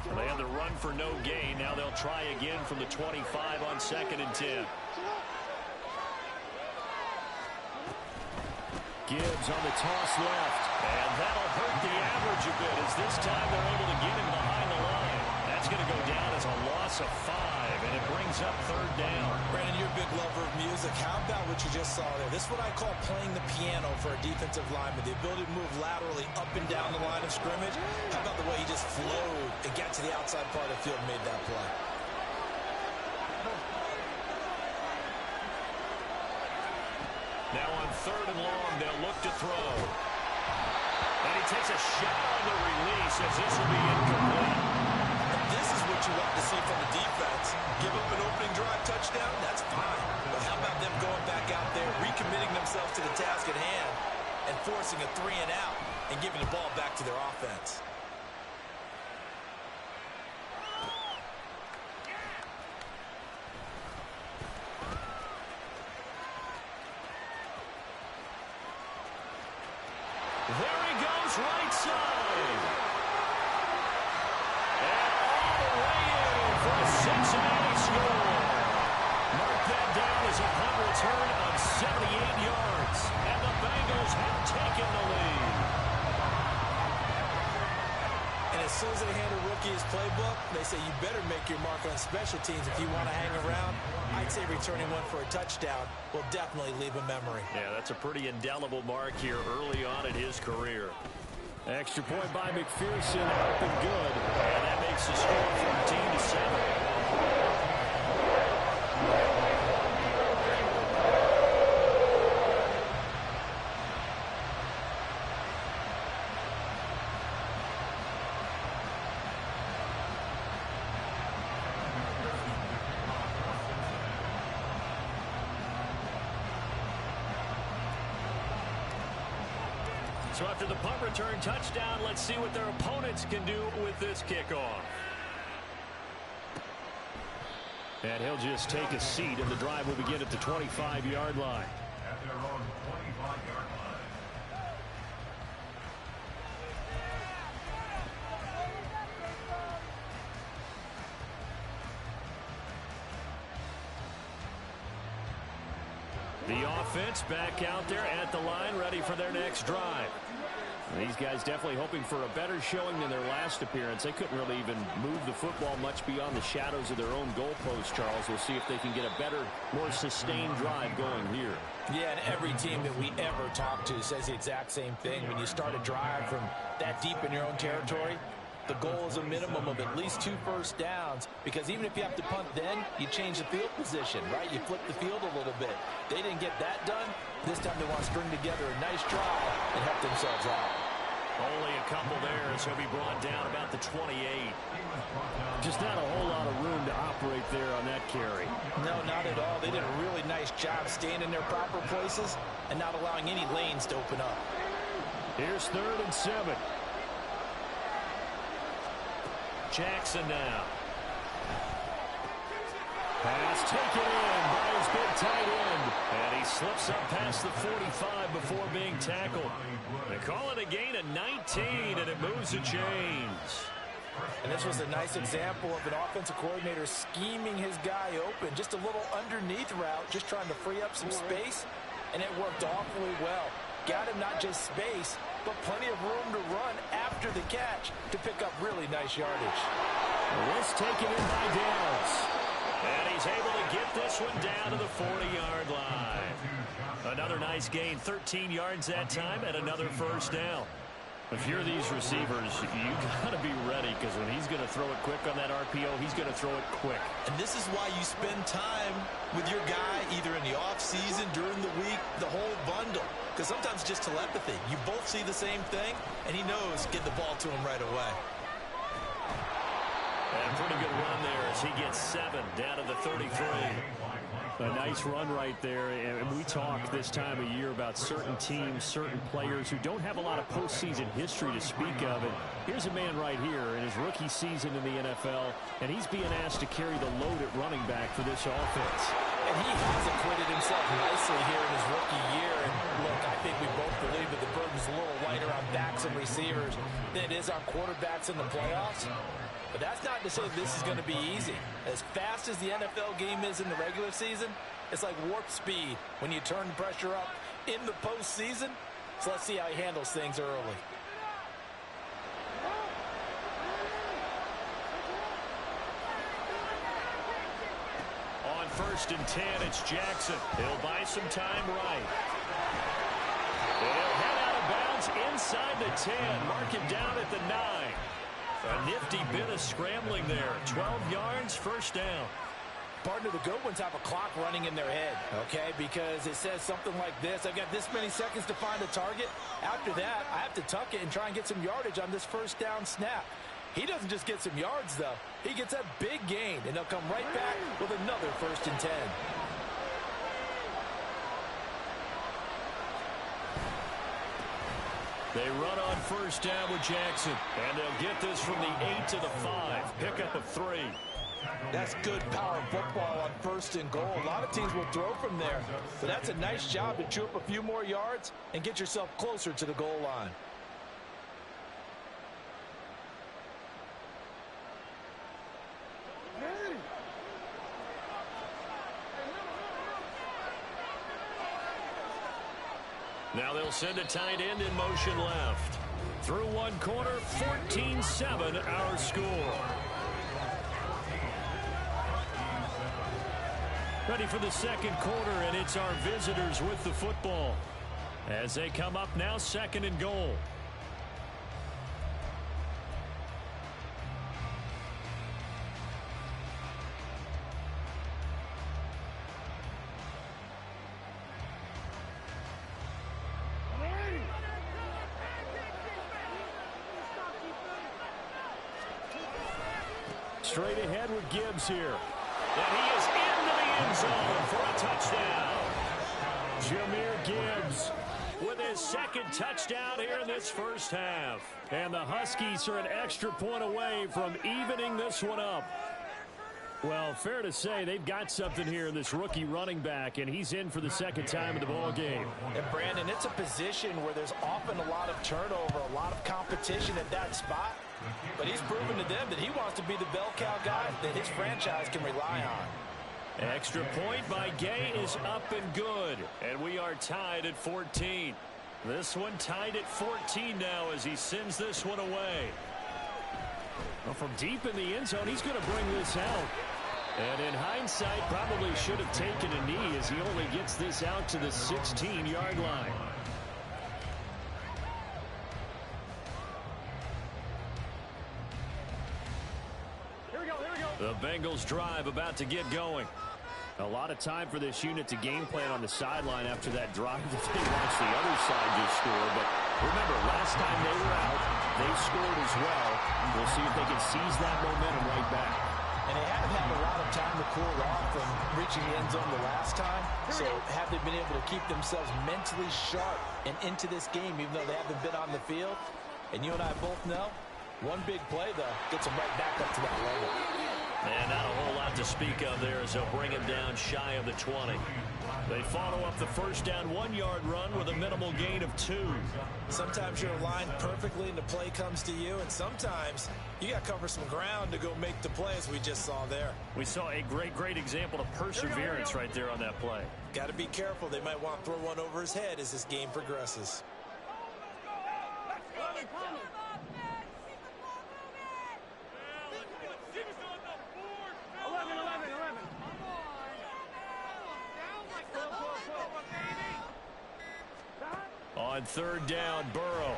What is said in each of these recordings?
And they had the run for no gain. Now they'll try again from the 25 on 2nd and 10. Gibbs on the toss left. And that'll hurt the average a bit as this time they're able to get him behind the line. That's going to go down as a loss of 5, and it brings up 3rd down. Brandon, you're a big lover of music. How about what you just saw there? This is what I call playing the piano for a defensive lineman. The ability to move laterally up and down the line of scrimmage. How about the way he just flowed and got to the outside part of the field and made that play? Now on 3rd and long, they'll look to throw. And he takes a shot on the release as this will be incomplete. This is what you want to see from the defense. Give up an opening drive touchdown, that's fine. But how about them going back out there, recommitting themselves to the task at hand, and forcing a 3 and out, and giving the ball back to their offense. There he goes, right side. And all the way in for a Cincinnati score. Mark that down as a punt return of 78 yards. And the Bengals have taken the lead. And as soon as they hand a rookie his playbook, they say you better make your mark on special teams if you want to hang around. I'd say returning one for a touchdown will definitely leave a memory. Yeah, that's a pretty indelible mark here early on in his career. Extra point by McPherson, up and good. And that makes the score 14-7. So after the punt return touchdown, let's see what their opponents can do with this kickoff. And he'll just take a seat, and the drive will begin at the 25-yard line. At their own 25-yard line. The offense back out there at the line, ready for their next drive. These guys definitely hoping for a better showing than their last appearance. They couldn't really even move the football much beyond the shadows of their own goalpost, Charles. We'll see if they can get a better, more sustained drive going here. Yeah, and every team that we ever talk to says the exact same thing. When you start a drive from that deep in your own territory, the goal is a minimum of at least 2 first downs, because even if you have to punt then, you change the field position, right? You flip the field a little bit. They didn't get that done. This time they want to string together a nice drive and help themselves out. Only a couple there as he'll be brought down about the 28. Just not a whole lot of room to operate there on that carry. No, not at all. They did a really nice job staying in their proper places and not allowing any lanes to open up. Here's 3rd and 7. Jackson now. Pass taken in by his big tight end. And he slips up past the 45 before being tackled. They call it a gain of 19, and it moves the chains. And this was a nice example of an offensive coordinator scheming his guy open. Just a little underneath route, just trying to free up some space. And it worked awfully well. Got him not just space, but plenty of room to run after the catch to pick up really nice yardage. This taken in by Downs. And he's able to get this one down to the 40-yard line. Another nice gain, 13 yards that time, and another first down. If you're these receivers, you got to be ready, because when he's going to throw it quick on that RPO, he's going to throw it quick. And this is why you spend time with your guy either in the offseason, during the week, the whole bundle. Because sometimes it's just telepathy. You both see the same thing, and he knows get the ball to him right away. And a pretty good run there as he gets 7 down to the 33. A nice run right there, and we talk this time of year about certain teams, certain players who don't have a lot of postseason history to speak of. And here's a man right here in his rookie season in the NFL, and he's being asked to carry the load at running back for this offense. And he has acquitted himself nicely here in his rookie year. And look, I think we both believe that the burden's a little lighter on backs and receivers than it is on quarterbacks in the playoffs. But that's not to say this is going to be easy. As fast as the NFL game is in the regular season, it's like warp speed when you turn the pressure up in the postseason. So let's see how he handles things early. On 1st and 10, it's Jackson. He'll buy some time right. And he'll head out of bounds inside the 10. Mark him down at the 9. A nifty bit of scrambling there. 12 yards, 1st down. Partner, the good ones have a clock running in their head, okay? Because it says something like this. I've got this many seconds to find a target. After that, I have to tuck it and try and get some yardage on this 1st down snap. He doesn't just get some yards, though. He gets that big gain, and they'll come right back with another 1st and 10. They run on 1st down with Jackson, and they'll get this from the 8 to the 5. Pickup of 3. That's good power football on 1st and goal. A lot of teams will throw from there, but that's a nice job to chew up a few more yards and get yourself closer to the goal line. Now they'll send a tight end in motion left. Through one corner, 14-7 our score. Ready for the 2nd quarter, and it's our visitors with the football. As they come up now, 2nd and goal. Straight ahead with Gibbs here. And he is into the end zone for a touchdown. Jahmyr Gibbs with his 2nd touchdown here in this 1st half. And the Huskies are an extra point away from evening this one up. Well, fair to say they've got something here in this rookie running back, and he's in for the 2nd time in the ball game. And Brandon, it's a position where there's often a lot of turnover, a lot of competition at that spot. But he's proven to them that he wants to be the bell cow guy that his franchise can rely on. Extra point by Gay is up and good. And we are tied at 14. This one tied at 14 now as he sends this one away. Well, from deep in the end zone, he's going to bring this out. And in hindsight, probably should have taken a knee as he only gets this out to the 16-yard line. The Bengals drive about to get going. A lot of time for this unit to game plan on the sideline after that drive that they watched the other side just score. But remember, last time they were out, they scored as well. We'll see if they can seize that momentum right back. And they haven't had a lot of time to cool off from reaching the end zone the last time. So have they been able to keep themselves mentally sharp and into this game, even though they haven't been on the field? And you and I both know, one big play, though, gets them right back up to that level. And not a whole lot to speak of there as they'll bring him down shy of the 20. They follow up the 1st down 1-yard run with a minimal gain of 2. Sometimes you're aligned perfectly and the play comes to you, and sometimes you got to cover some ground to go make the play, as we just saw there. We saw a great example of perseverance right there on that play. Got to be careful. They might want to throw one over his head as this game progresses. On 3rd down, Burrow.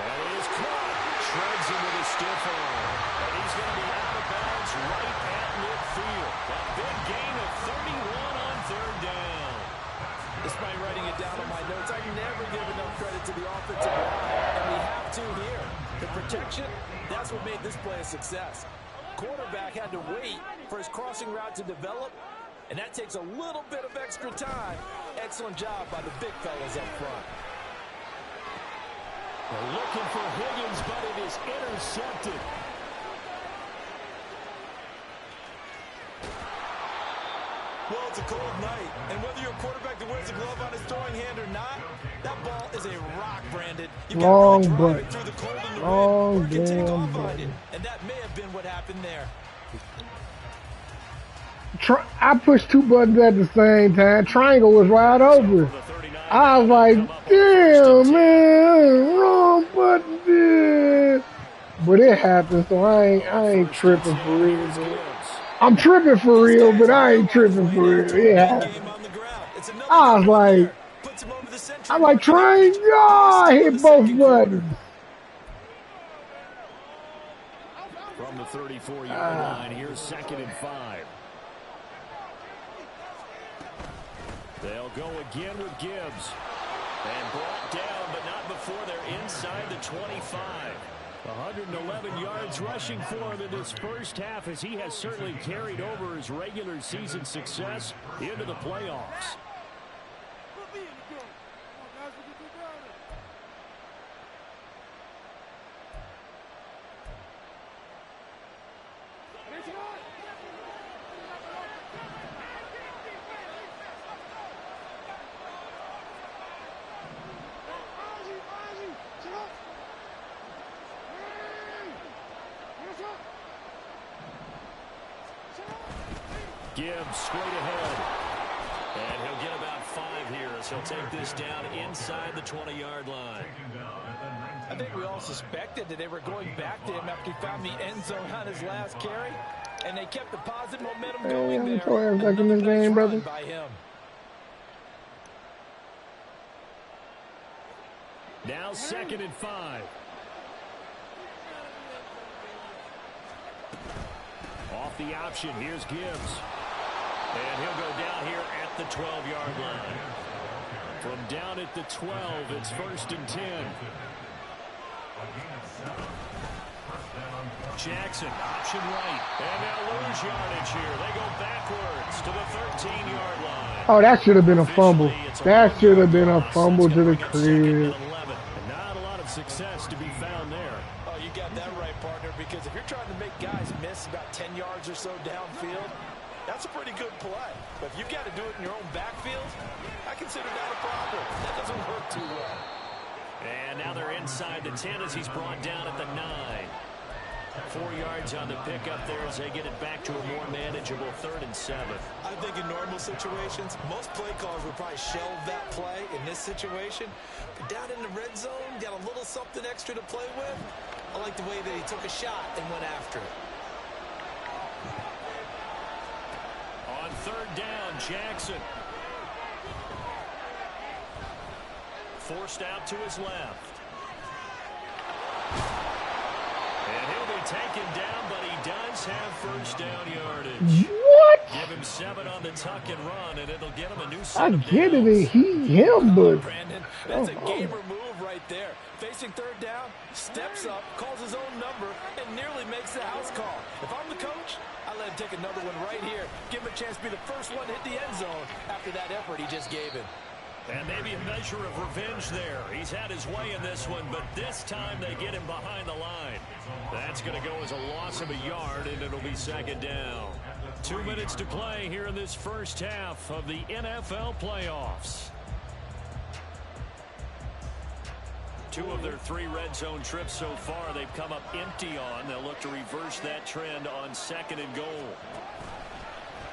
And he is caught. Shreds him with a stiff arm. And he's going to be out of bounds right at midfield. A big gain of 31 on 3rd down. Despite writing it down on my notes, I never give enough credit to the offensive line, and we have to here. The protection, that's what made this play a success. Quarterback had to wait for his crossing route to develop, and that takes a little bit of extra time. Excellent job by the big fellas up front. They're looking for Higgins, but it is intercepted. Well, it's a cold night, and whether you're a quarterback that wears a glove on his throwing hand or not, that ball is a rock, Brandon. You got to really drive it through the cold and the wind, or it can take off on you, and that may have been what happened there. I pushed 2 buttons at the same time. Triangle was right over. I was like, damn, man, wrong button, dude. But it happened, so I ain't tripping for real, bro. I'm tripping for real, but I ain't tripping for real. It happened. I was like, I'm like, triangle, I hit both buttons. From the 34-yard line, here's 2nd and 5. They'll go again with Gibbs. And brought down, but not before they're inside the 25. 111 yards rushing for him in this first half, as he has certainly carried over his regular season success into the playoffs. Gibbs straight ahead. And he'll get about 5 here as he'll take this down inside the 20-yard line. I think we all suspected that they were going back to him after he found the end zone on his last carry. And they kept the positive momentum going there. I'm back in this game, brother. By him. Now 2nd and 5. Off the option, here's Gibbs. And he'll go down here at the 12-yard line. From down at the 12, it's 1st and 10. Jackson, option right. And they'll lose yardage here. They go backwards to the 13-yard line. Oh, that should have been a fumble. That should have been a fumble to the crib. Not a lot of success to be found there. Oh, you got that right, partner, because if you're trying to make guys miss about 10 yards or so downfield, that's a pretty good play. But if you've got to do it in your own backfield, I consider that a problem. That doesn't work too well. And now they're inside the 10 as he's brought down at the 9. 4 yards on the pickup there as they get it back to a more manageable 3rd and 7. I think in normal situations, most play callers would probably shelve that play. In this situation, down in the red zone, got a little something extra to play with. I like the way that he took a shot and went after it. On 3rd down, Jackson. Forced out to his left. And he'll be taken down, but he does have 1st down yardage. What? Give him 7 on the tuck and run, and it'll get him a new set I of get downs. it, him, but Brandon, that's a gamer move right there. Facing 3rd down, steps up, calls his own number, and nearly makes the house call. If I'm the coach, I let him take another one right here. Give him a chance to be the first one to hit the end zone after that effort he just gave him. And maybe a measure of revenge there. He's had his way in this one, but this time they get him behind the line. That's going to go as a loss of a yard, and it'll be 2nd down. 2 minutes to play here in this first half of the NFL playoffs. 2 of their 3 red zone trips so far they've come up empty on. They'll look to reverse that trend on 2nd and goal.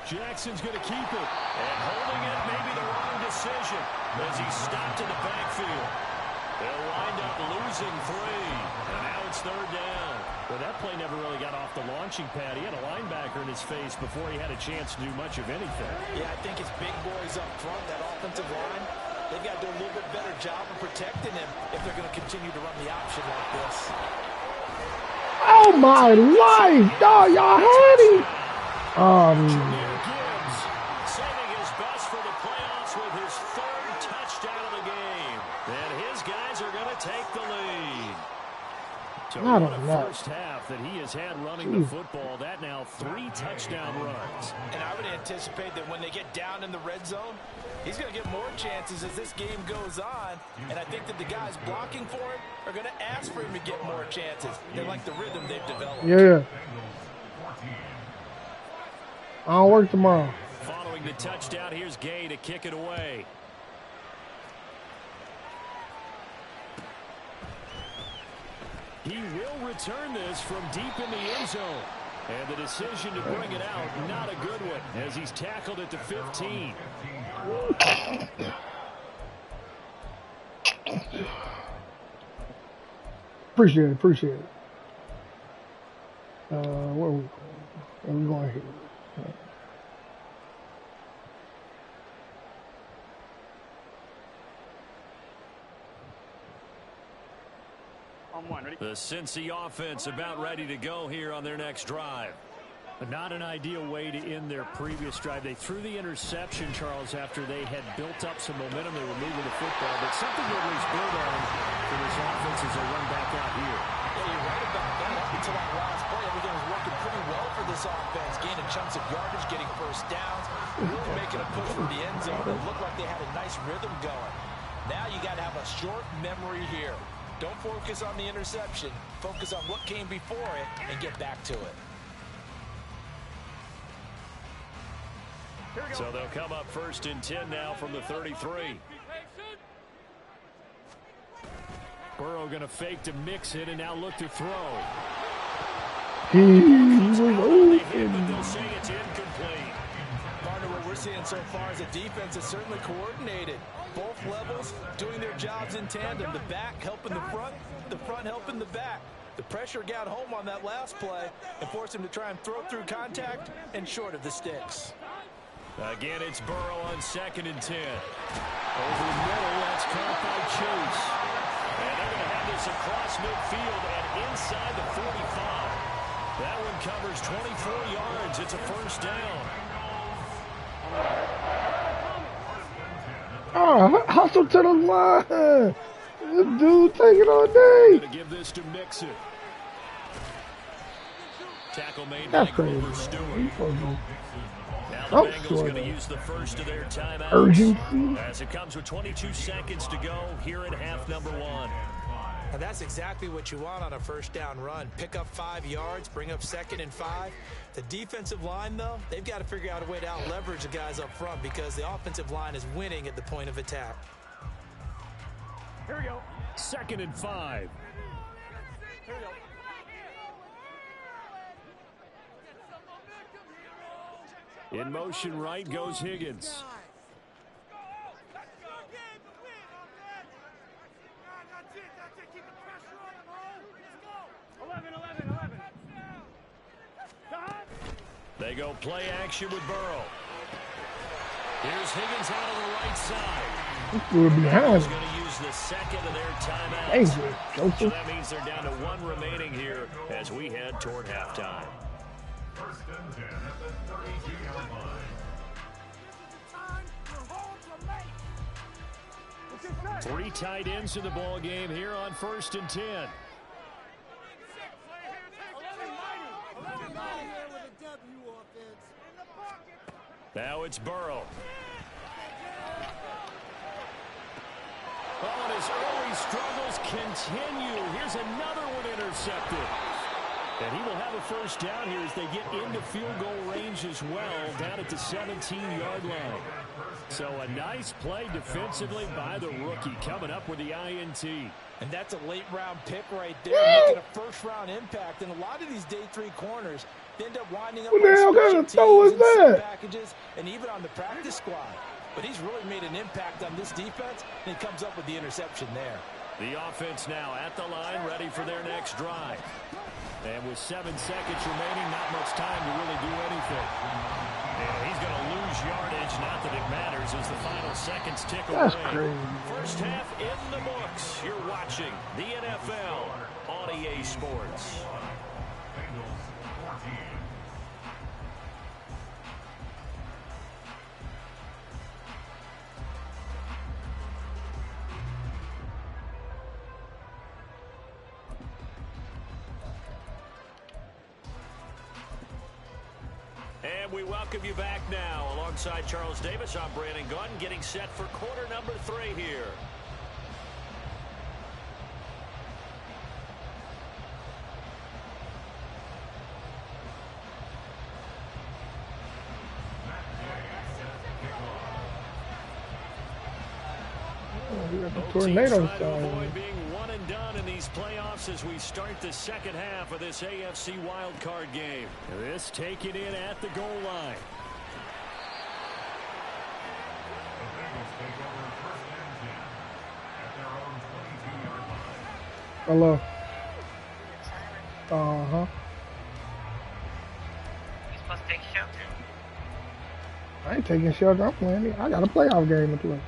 Jackson's going to keep it. And holding it may be the wrong decision as he's stopped in the backfield. They'll wind up losing 3. And now it's 3rd down. Well, that play never really got off the launching pad. He had a linebacker in his face before he had a chance to do much of anything. Yeah, I think it's big boys up front, that offensive line. They've got to do a little bit better job of protecting him if they're going to continue to run the option like this. oh my life, dog, y'all had him. Gibbs saving his best for the playoffs with his 3rd touchdown of the game. And his guys are going to take the lead. So what a first half that he has had running the football. That now 3 touchdown runs. And I would anticipate that when they get down in the red zone, he's going to get more chances as this game goes on. And I think that the guys blocking for him are going to ask for him to get more chances. They like the rhythm they've developed. Yeah. I don't work tomorrow. Following the touchdown. Here's Gay to kick it away. He will return this from deep in the end zone. And the decision to bring it out, not a good one, as he's tackled at the 15. Appreciate it. Where are we going? Where are we going here? The Cincy offense about ready to go here on their next drive. But not an ideal way to end their previous drive. They threw the interception, Charles, after they had built up some momentum. They were moving the football, but something to at least build on for this offense as they run back out here. Yeah, you're right about that. Up until that last play, everything was working pretty well for this offense. Gaining chunks of yardage, getting first downs, really making a push for the end zone. It looked like they had a nice rhythm going. Now you got to have a short memory here. Don't focus on the interception. Focus on what came before it and get back to it. So they'll come up 1st and 10 now from the 33. Burrow going to fake to mix it and now look to throw. They'll say it's incomplete. Partner, what we're seeing so far is the defense is certainly coordinated. Both levels doing their jobs in tandem. The back helping the front helping the back. The pressure got home on that last play and forced him to try and throw through contact and short of the sticks. Again, it's Burrow on 2nd and 10. Over the middle, that's caught by Chase. And they're going to have this across midfield and inside the 45. That one covers 24 yards. It's a 1st down. Oh, hustle to the line. This dude taking all day. Going to give this to Mixon. Tackle made That's by crazy. Grover Stewart. Now the Bengals going to use the first of their timeouts. Urgency. As it comes with 22 seconds to go here in half number 1. And that's exactly what you want on a 1st down run. Pick up 5 yards, bring up 2nd and 5. The defensive line, though, they've got to figure out a way to out-leverage the guys up front because the offensive line is winning at the point of attack. Here we go. 2nd and 5. Here we go. In motion right goes Higgins. They go play action with Burrow. Here's Higgins out on the right side. We're behind. He's going to use the 2nd of their timeouts. So that means they're down to 1 remaining here as we head toward halftime. 1st and 10 at the 32-yard line. 3 tight ends in the ball game here on 1st and 10. Now it's Burrow. Oh, and his early struggles continue. Here's another one intercepted. And he will have a 1st down here as they get into field goal range as well, down at the 17-yard line. So a nice play defensively by the rookie, coming up with the INT. And that's a late-round pick right there, making a 1st-round impact. And a lot of these day 3 corners, they end up winding up What the hell kind of throw is that? Packages and even on the practice squad. But he's really made an impact on this defense, and he comes up with the interception there. The offense now at the line, ready for their next drive. And with 7 seconds remaining, not much time to really do anything. And he's going to lose yardage, not that it matters, as the final seconds tick away. That's crazy. 1st half in the books. You're watching the NFL on EA Sports. Bengals 14. And we welcome you back now. Alongside Charles Davis, I'm Brandon Gunn, getting set for quarter number 3 here. got the Both tornado teams try to style. avoid being one and done in these playoffs as we start the second half of this AFC wildcard game. This taken in at the goal line. The Bengals take over first and 10 at their own 22-yard line. Hello. Uh-huh. You supposed to take shelter. I ain't taking shelter. I'm playing. I got a playoff game to play.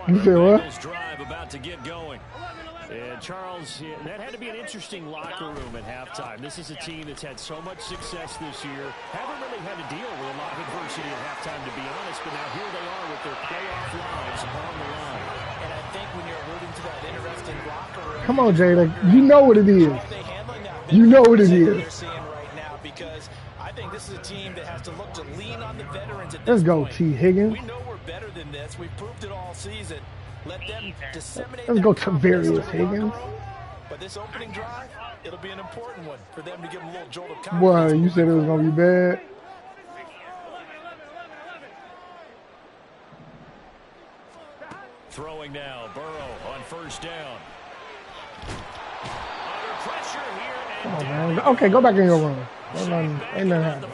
You said what? Bengals drive about to get going. And Charles, that had to be an interesting locker room at halftime. This is a team that's had so much success this year. Haven't really had to deal with a lot of adversity at halftime, to be honest. But now here they are with their playoff lives on the line. And I think when you're alluding to that interesting locker room, Come on, Jada. You know what it is. You know what it is. They're seeing right now, because I think this is a team that has to look to lean on the veterans at Let's this go, point. T. Higgins. We know we're better than this. We've proved it all season. Let them disseminate. Let's that go, confidence Tavarius to the locker Higgins. room. But this opening drive, it'll be an important one for them to give them a little jolt of confidence. Boy, you said it was going to be bad. Throwing now, Burrow on first down. Under pressure here, and Come on, down. man. Okay, go back in your room. Ain't nothing At the happening.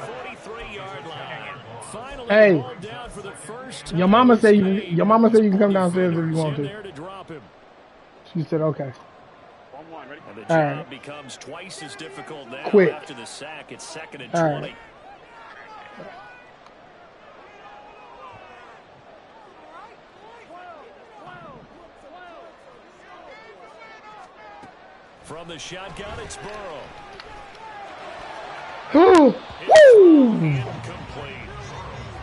43-yard line. Finally Hey, ball down for the first time Your mama this said you. game. Your mama said you can come downstairs if you Defenders want in to. there to drop him. She said okay. And the All job right. becomes twice as difficult now Quick. after the sack. It's 2nd and All 20. right. From the shotgun, it's Burrow. Woo! Incomplete.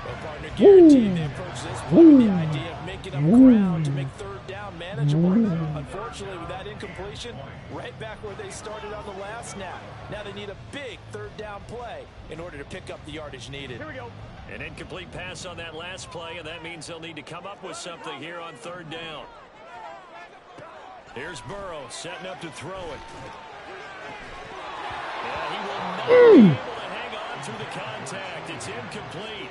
Well, partner, guaranteed they approach this one with the idea of making up ground to make third down manageable. Unfortunately, with that incompletion, right back where they started on the last snap. Now they need a big third down play in order to pick up the yardage needed. Here we go. An incomplete pass on that last play, and that means they'll need to come up with something here on third down. Here's Burrow setting up to throw it. Yeah, he will not be able to hang on through the contact. It's incomplete.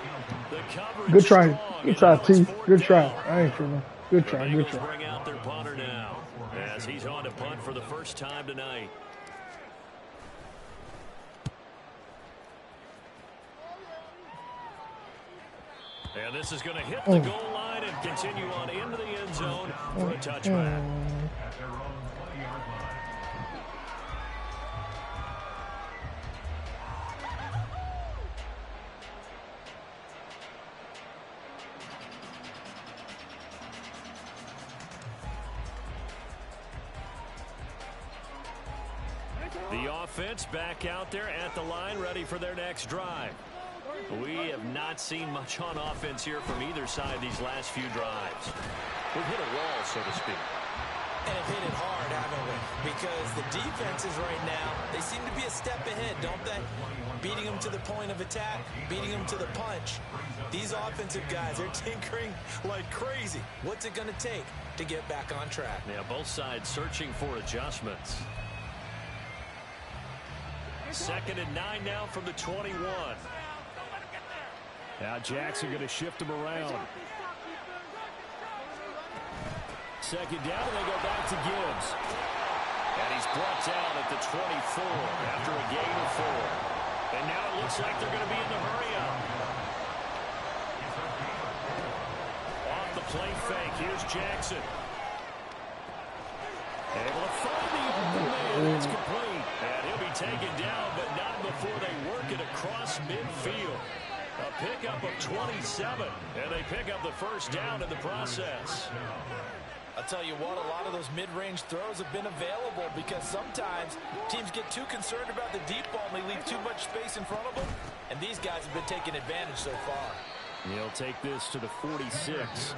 The coverage Good try. strong, Good and try, now it's T. fourth Good try. down. I ain't tripping. Good try. The Good Bengals try. bring out their punter now as he's on to punt for the first time tonight. And this is going to hit the goal line and continue on into the end zone for a touchback. At their own 20-yard line. The offense back out there at the line, ready for their next drive. We have not seen much on offense here from either side these last few drives. We've hit a wall, so to speak. And have hit it hard, haven't we? Because the defenses right now, they seem to be a step ahead, don't they? Beating them to the point of attack, beating them to the punch. These offensive guys, they're tinkering like crazy. What's it going to take to get back on track? Yeah, both sides searching for adjustments. 2nd and 9 now from the 21. Now Jackson going to shift him around. 2nd down, and they go back to Gibbs. And he's brought down at the 24 after a gain of 4. And now it looks like they're going to be in the hurry-up. Off the play fake, here's Jackson. Able to find the open man. It's complete. And he'll be taken down, but not before they work it across midfield. A pickup of 27, and they pick up the first down in the process. I'll tell you what, a lot of those mid-range throws have been available because sometimes teams get too concerned about the deep ball and they leave too much space in front of them, and these guys have been taking advantage so far. He'll take this to the 46.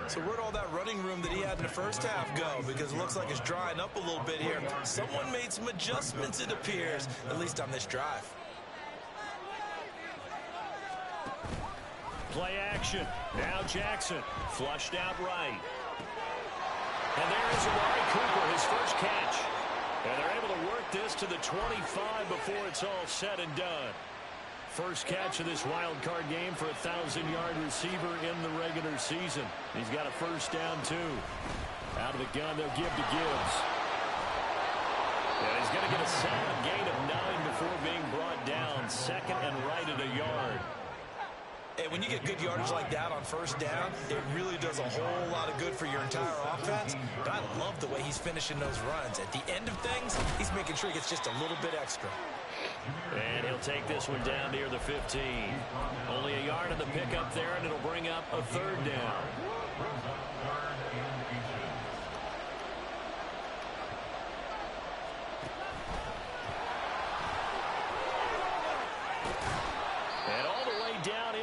So where'd all that running room that he had in the first half go? Because it looks like it's drying up a little bit here. Someone made some adjustments, it appears, at least on this drive. Play action. Now Jackson flushed out right. And there is Amari Cooper, his first catch. And they're able to work this to the 25 before it's all said and done. first catch of this wild card game for a 1,000-yard receiver in the regular season. He's got a first down, too. Out of the gun, they'll give to Gibbs. And he's going to get a solid gain of 9 before being brought down. Second and right at a yard. And when you get good yardage like that on first down, it really does a whole lot of good for your entire offense. But I love the way he's finishing those runs. At the end of things, he's making sure he gets just a little bit extra. And he'll take this one down near the 15. Only a yard in the pickup there, and it'll bring up a third down.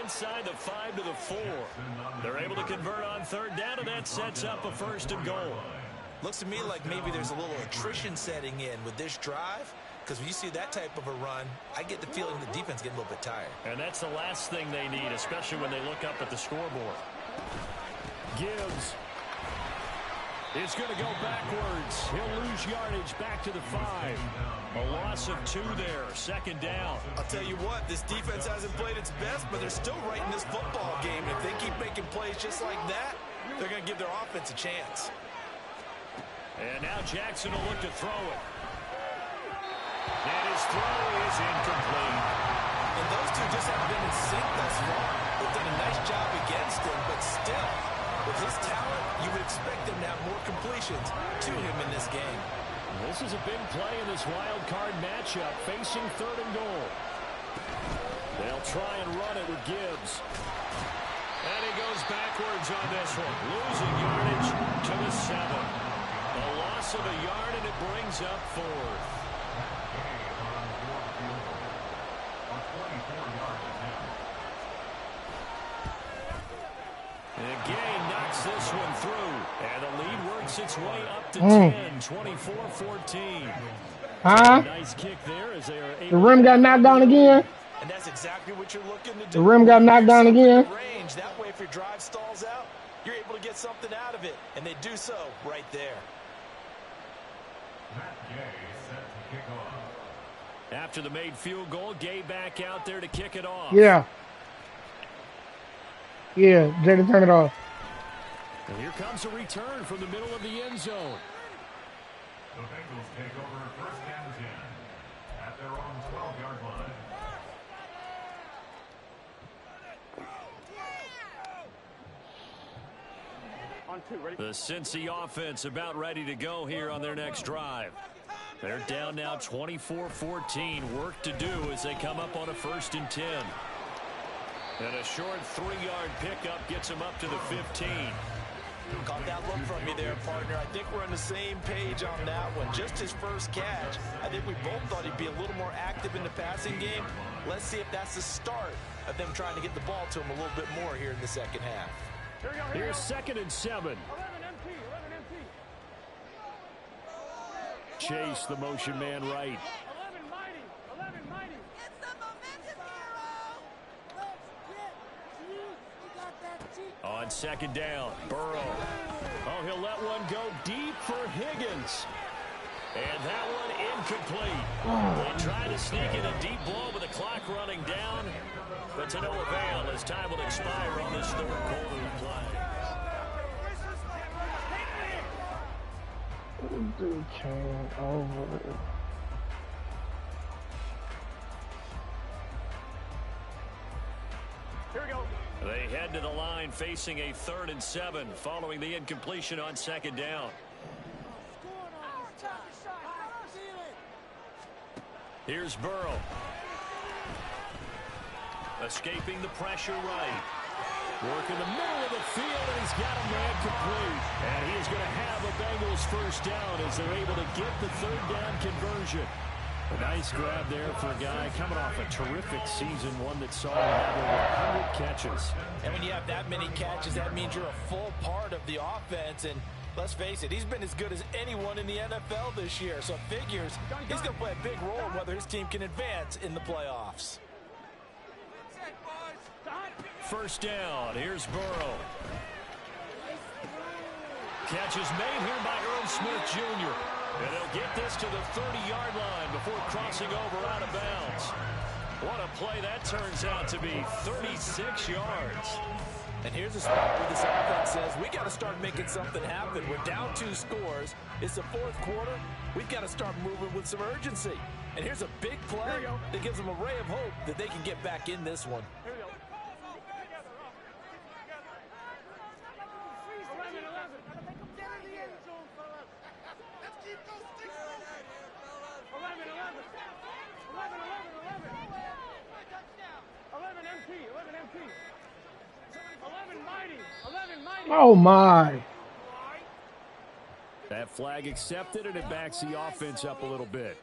Inside the 5 to the 4. They're able to convert on third down, and that sets up a first and goal. Looks to me like maybe there's a little attrition setting in with this drive, because when you see that type of a run, I get the feeling the defense getting a little bit tired. And that's the last thing they need, especially when they look up at the scoreboard. Gibbs is going to go backwards. He'll lose yardage back to the 5. A loss of 2 there. Second down. I'll tell you what, this defense hasn't played its best, but they're still right in this football game. If they keep making plays just like that, they're going to give their offense a chance. And now Jackson will look to throw it. And his throw is incomplete. And those two just haven't been in sync thus far. They've done a nice job against him, but still, with his talent, you would expect them to have more completions to him in this game. This is a big play in this wild card matchup, facing third and goal. They'll try and run it with Gibbs. And he goes backwards on this one, losing yardage to the 7. A loss of a yard, and it brings up 4th. Again, knocks this one through. And the lead works its way up to 10, 24-14. Huh? Nice kick there as they are able. The rim got knocked down again. And that's exactly what you're looking to do. The rim got knocked down again. Range. That way, if your drive stalls out, you're able to get something out of it. And they do so right there. After the made field goal, Gay back out there to kick it off. Yeah. Yeah, Jada, turn it off. And here comes a return from the middle of the end zone. The Bengals take over first and 10 at their own 12-yard line. The Cincy offense about ready to go here on their next drive. They're down now 24-14. Work to do as they come up on a first and 10. And a short 3-yard pickup gets him up to the 15. Caught that look from me there, partner. I think we're on the same page on that one. Just his first catch. I think we both thought he'd be a little more active in the passing game. Let's see if that's the start of them trying to get the ball to him a little bit more here in the second half. Here's second and 7. Chase, the motion man right. On second down, Burrow. Oh, he'll let one go deep for Higgins. And that one incomplete. They try to sneak in a deep ball with the clock running down, but to no avail as time will expire on this third quarter of play. Dude came over. Here we go. They head to the line facing a 3rd and 7 following the incompletion on second down. Here's Burrow. Escaping the pressure right. Work in the middle of the field, and he's got a man complete. And he is going to have a Bengals first down as they're able to get the 3rd down conversion. A nice grab there for a guy coming off a terrific season, one that saw him have over 100 catches. And when you have that many catches, that means you're a full part of the offense. And let's face it, he's been as good as anyone in the NFL this year. So it figures he's going to play a big role in whether his team can advance in the playoffs. First down, here's Burrow. Catch is made here by Earl Smith Jr. And they'll get this to the 30-yard line before crossing over out of bounds. What a play that turns out to be, 36 yards. And here's a spot where this offense says, we got to start making something happen. We're down 2 scores. It's the 4th quarter. We've got to start moving with some urgency. And here's a big play that gives them a ray of hope that they can get back in this one. Here we go. 11 MP. 11 mighty. 11 mighty. Oh, my. That flag accepted, and it backs the offense up a little bit.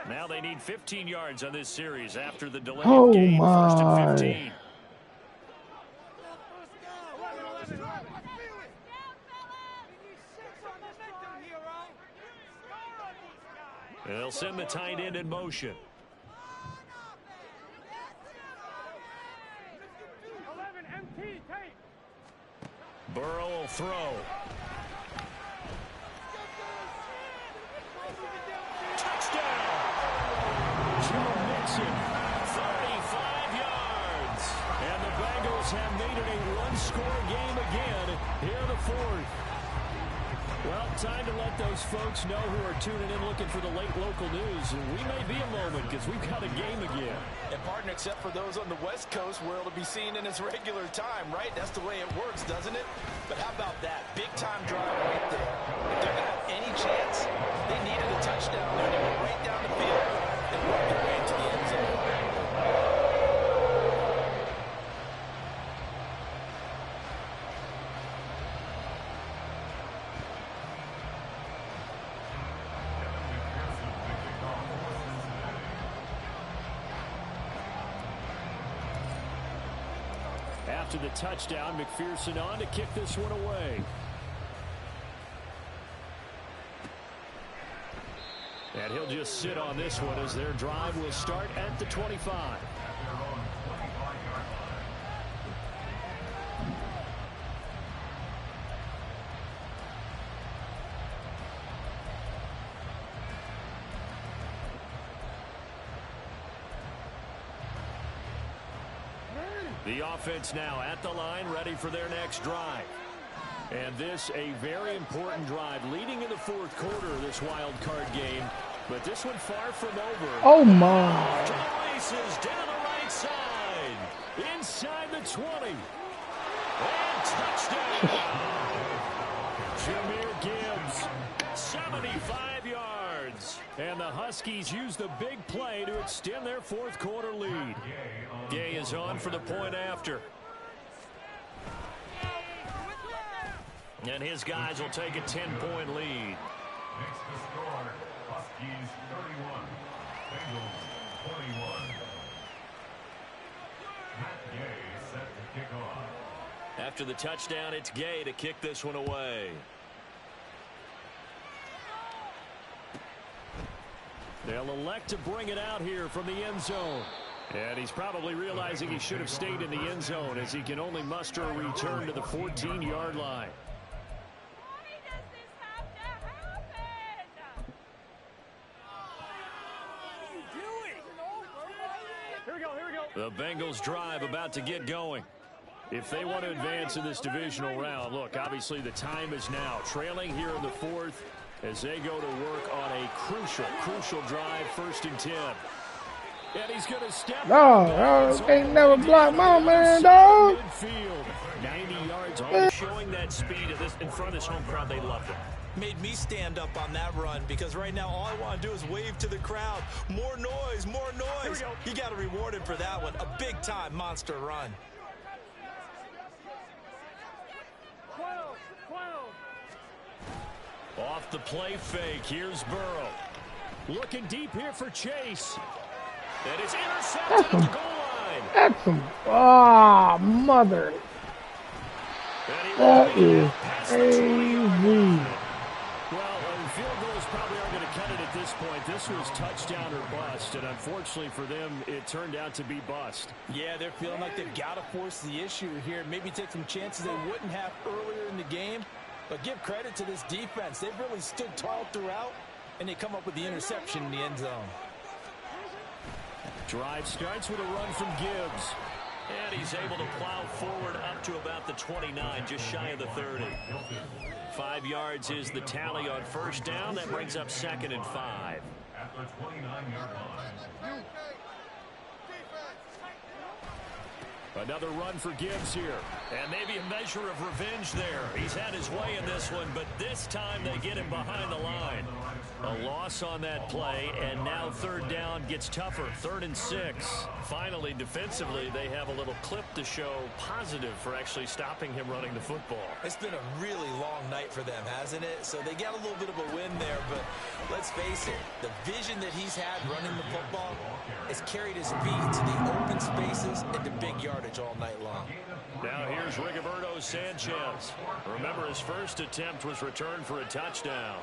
Now they need 15 yards on this series after the delay of game. First and 15. They'll send the tight end in motion. 11 MT tape. Burrow will throw. Touchdown! Joe Mixon, 35 yards. And the Bengals have made it a one-score game again here in the 4th. Well, time to let those folks know who are tuning in looking for the late local news. And we may be a moment because we've got a game again. And, partner, except for those on the West Coast where it'll be seen in its regular time, right? That's the way it works, doesn't it? But how about that? Big-time drive right there. If they're going to have any chance, they needed a touchdown there. They went right down the field and worked their way into the end zone. After the touchdown, McPherson on to kick this one away. And he'll just sit on this one as their drive will start at the 25. The offense now at the line, ready for their next drive. And this a very important drive leading in the 4th quarter of this wild card game. But this one far from over. Oh, my. Races down the right side. Inside the 20. And touchdown. Jahmyr Gibbs, 75 yards. And the Huskies use the big play to extend their 4th quarter lead. Gay is on for the point after. And his guys will take a 10-point lead. Next to score, Huskies 31, Bengals 21. Matt Gay set to kick off. After the touchdown, it's Gay to kick this one away. They'll elect to bring it out here from the end zone. And he's probably realizing he should have stayed in the end zone as he can only muster a return to the 14-yard line. Here we go, here we go. The Bengals drive about to get going. If they want to advance in this divisional round, look, obviously the time is now. Trailing here in the 4th as they go to work on a crucial drive, 1st and 10. And he's going to step. No, can't never block my man, dog. Midfield, 90 yards, all showing that speed in front of this home crowd. They loved it. Made me stand up on that run because right now all I want to do is wave to the crowd. More noise, more noise. You got to reward him for that one. A big-time monster run. 12. Off the play fake, here's Burrow. Looking deep here for Chase. That is intercepted at the goal line. That's some, mother. That is crazy. Well, field goals probably aren't going to cut it at this point. This was touchdown or bust, and unfortunately for them, it turned out to be bust. Yeah, they're feeling like they've got to force the issue here. Maybe take some chances they wouldn't have earlier in the game. But give credit to this defense. They've really stood tall throughout, and they come up with the interception in the end zone. Drive starts with a run from Gibbs. And he's able to plow forward up to about the 29, just shy of the 30. 5 yards is the tally on first down. That brings up 2nd and 5. At the 29-yard line. Another run for Gibbs here. And maybe a measure of revenge there. He's had his way in this one, but this time they get him behind the line. A loss on that play, and now 3rd down gets tougher. 3rd and 6. Finally, defensively, they have a little clip to show positive for actually stopping him running the football. It's been a really long night for them, hasn't it? So they got a little bit of a win there, but let's face it, the vision that he's had running the football has carried his feet to the open spaces and the big yardage all night long. Now here's Rigoberto Sanchez. Remember, his first attempt was returned for a touchdown.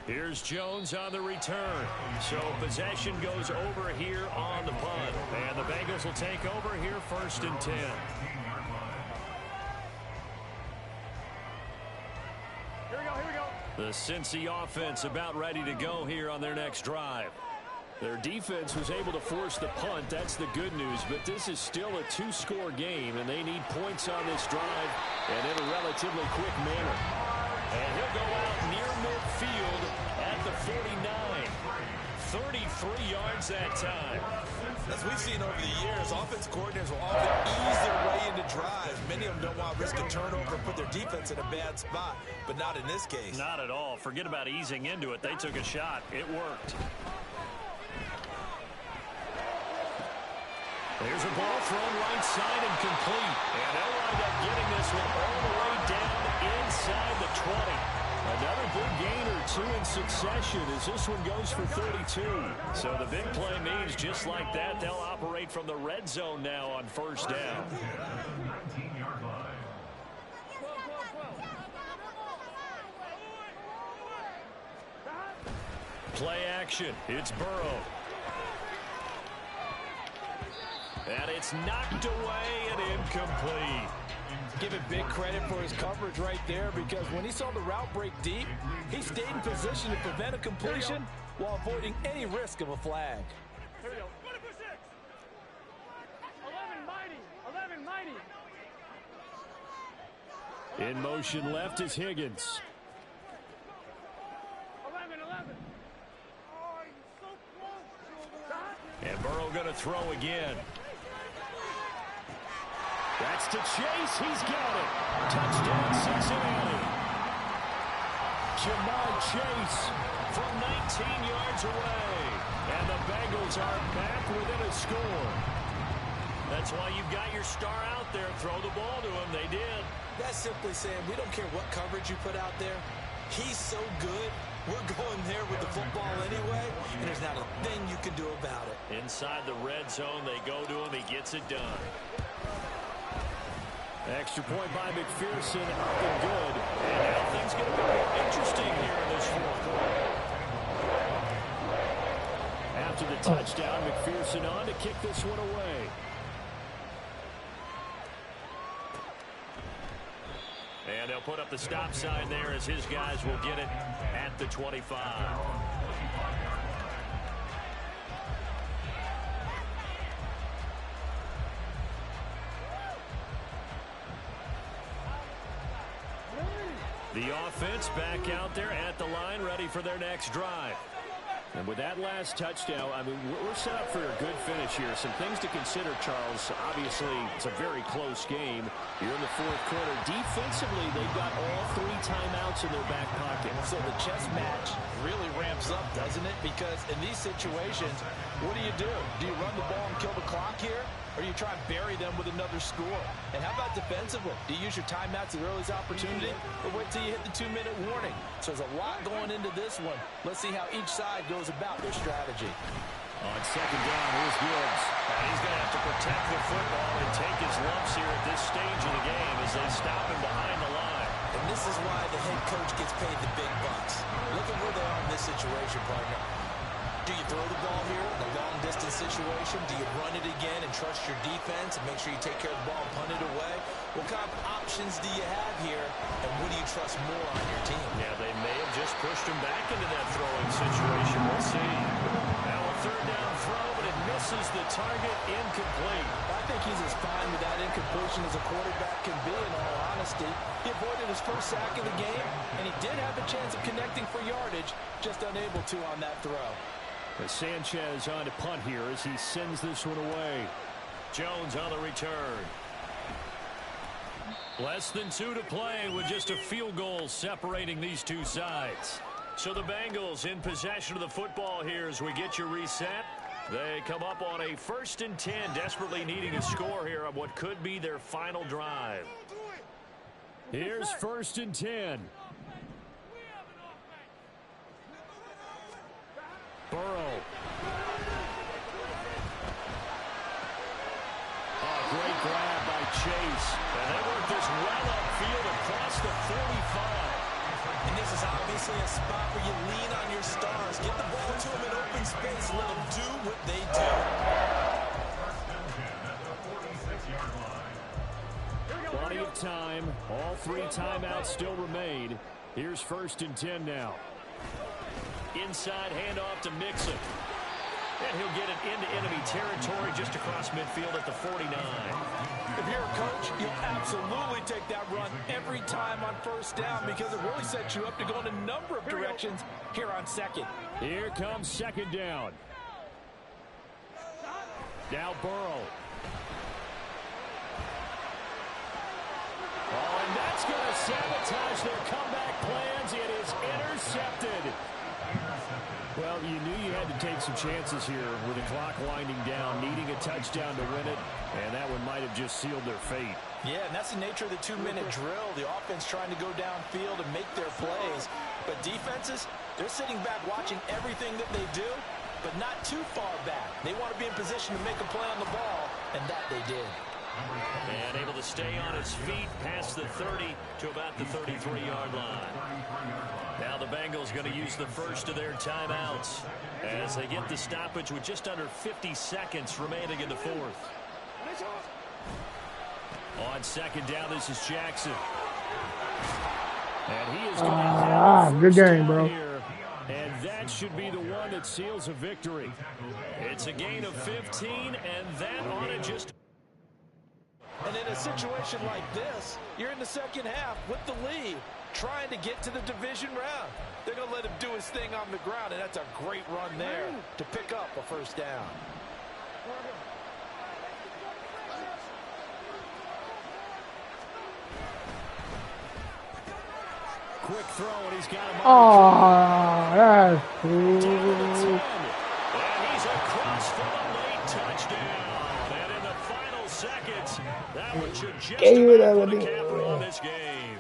Here's Jones on the return. So possession goes over here on the punt. And the Bengals will take over here 1st and 10. Here we go. The Cincy offense about ready to go here on their next drive. Their defense was able to force the punt. That's the good news. But this is still a 2-score game, and they need points on this drive and in a relatively quick manner. And he'll go out near midfield at the 49. 33 yards that time. As we've seen over the years, offensive coordinators will often ease their way into drives. Many of them don't want to risk a turnover and put their defense in a bad spot, but not in this case. Not at all. Forget about easing into it. They took a shot. It worked. There's a ball thrown right side and complete. And they'll wind up getting this one all the way down inside the 20. Another big gain or 2 in succession as this one goes for 32. So the big play means just like that, they'll operate from the red zone now on 1st down. 19-yard line. Play action. It's Burrow. And it's knocked away and incomplete. Give him big credit for his coverage right there, because when he saw the route break deep, he stayed in position to prevent a completion while avoiding any risk of a flag. Here we go. 11 mighty. In motion left is Higgins. 11. Oh, he's so close. And Burrow going to throw again. That's to Chase. He's got it. Touchdown, Cincinnati. Jamar Chase from 19 yards away. And the Bengals are back within a score. That's why you've got your star out there. Throw the ball to him. They did. That's simply saying we don't care what coverage you put out there. He's so good, we're going there with the football anyway, and there's not a thing you can do about it. Inside the red zone, they go to him. He gets it done. Extra point by McPherson, up and good. And now things get a bit more interesting here in this 4th quarter. After the touchdown, McPherson on to kick this one away. And they'll put up the stop sign there as his guys will get it at the 25. The offense back out there at the line, ready for their next drive. And with that last touchdown, I mean, we're set up for a good finish here. Some things to consider, Charles. Obviously, it's a very close game. You're in the 4th quarter. Defensively, they've got all 3 timeouts in their back pocket. So the chess match really ramps up, doesn't it? Because in these situations, what do? Do you run the ball and kill the clock here? Or you try and bury them with another score? And how about defensively? Do you use your timeouts at the earliest opportunity? Or wait till you hit the 2-minute warning? So there's a lot going into this one. Let's see how each side goes about their strategy. On 2nd down, here's Gibbs. And he's going to have to protect the football and take his lumps here at this stage of the game as they stop him behind the line. And this is why the head coach gets paid the big bucks. Look at where they are in this situation, partner. Do you throw the ball here in a long-distance situation? Do you run it again and trust your defense and make sure you take care of the ball and punt it away? What kind of options do you have here, and what do you trust more on your team? Yeah, they may have just pushed him back into that throwing situation. We'll see. Now a third down throw, but it misses the target, incomplete. I think he's as fine with that incompletion as a quarterback can be, in all honesty. He avoided his first sack of the game, and he did have a chance of connecting for yardage, just unable to on that throw. Sanchez on to punt here as he sends this one away. Jones on the return. Less than 2 to play with just a field goal separating these two sides. So the Bengals in possession of the football here as we get you reset. They come up on a 1st and 10, desperately needing a score here on what could be their final drive. Here's 1st and 10. Burrow. Oh, great grab by Chase. And they work this well upfield across the 45. And this is obviously a spot where you lean on your stars. Get the ball to them in open space. Let them do what they do. Plenty of time. All 3 timeouts still remain. Here's 1st and 10 now. Inside handoff to Mixon. And he'll get it into enemy territory just across midfield at the 49. If you're a coach, you'll absolutely take that run every time on 1st down because it really sets you up to go in a number of directions here on 2nd. Here comes 2nd down. Now Burrow. Oh, and that's going to sabotage their comeback plans. It is intercepted. Well, you knew you had to take some chances here with the clock winding down, needing a touchdown to win it, and that one might have just sealed their fate. Yeah, and that's the nature of the 2-minute drill. The offense trying to go downfield and make their plays. But defenses, they're sitting back watching everything that they do, but not too far back. They want to be in position to make a play on the ball, and that they did. And able to stay on his feet past the 30 to about the 33-yard line. Now the Bengals going to use the first of their timeouts as they get the stoppage with just under 50 seconds remaining in the 4th. On 2nd down, this is Jackson. And he is going to have good game, bro. Here, and that should be the one that seals a victory. It's a gain of 15, and that ought to just... And in a situation like this, you're in the 2nd half with the lead, trying to get to the division round. They're going to let him do his thing on the ground, and that's a great run there to pick up a 1st down. Quick throw, and he's got him. Oh, that's cool. And he's across for the late touchdown. And in the final seconds, that one should just about put a capper on this game.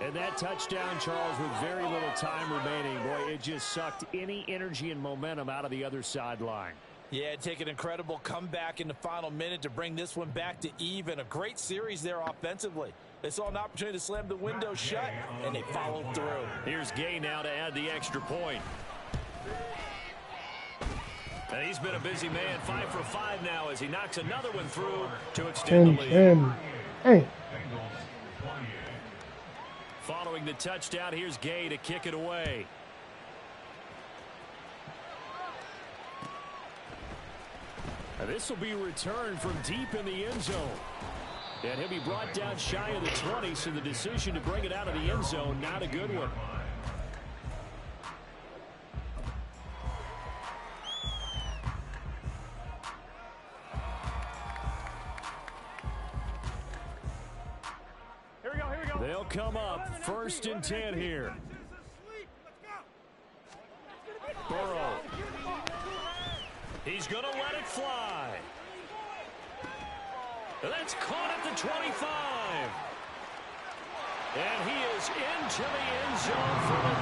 And that touchdown, Charles, with very little time remaining, boy, it just sucked any energy and momentum out of the other sideline. Yeah, take an incredible comeback in the final minute to bring this one back to even. A great series there offensively. They saw an opportunity to slam the window shut, and they followed through. Here's Gay now to add the extra point. And he's been a busy man, 5 for 5 now as he knocks another one through to extend the lead. Hey. Following the touchdown, here's Gay to kick it away. Now this will be returned from deep in the end zone. And he'll be brought down shy of the 20, so the decision to bring it out of the end zone, not a good one. Here we go, here we go. They'll come up 1st and 10 here. Burrow. He's going to let it fly. That's caught at the 25. And he is into the end zone for the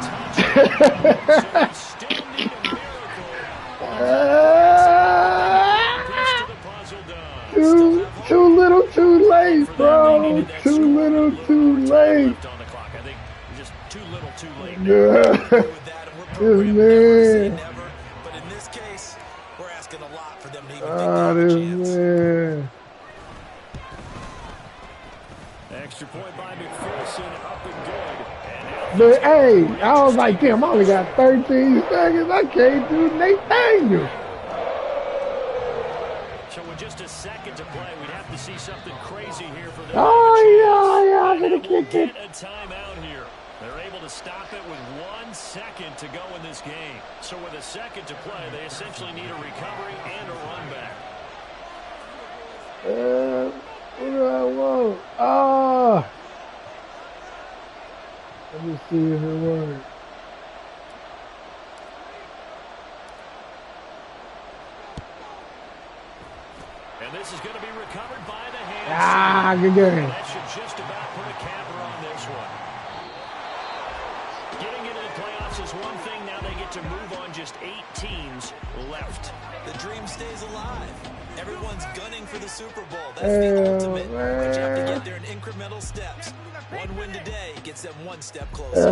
touchdown. So we still need a miracle. Too little, too late, bro. Too little, too late. On the clock. I think just too little, too late. Man. But in this case, we're asking a lot for them to even think they have a chance. Man. Extra point by McPherson, up and good. And But hey, I was like, damn, I only got 13 seconds. I can't do Nathaniel. so with just a second to play, we'd have to see something crazy here for them. Oh, yeah, I should have kicked Get it. a timeout here. They're able to stop it with 1 second to go in this game. So with a second to play, they essentially need a recovery and a run back. What do I want? Oh. Let me see if it works. And this is going to be recovered by the hands. Ah, good game. That should just about put a capper on this one. Getting into the playoffs is one thing. Now they get to move on. Just 8 teams left. The dream stays alive. Everyone's gunning for the Super Bowl. That's the ultimate. But you have to get there in incremental steps. One win today gets them 1 step closer.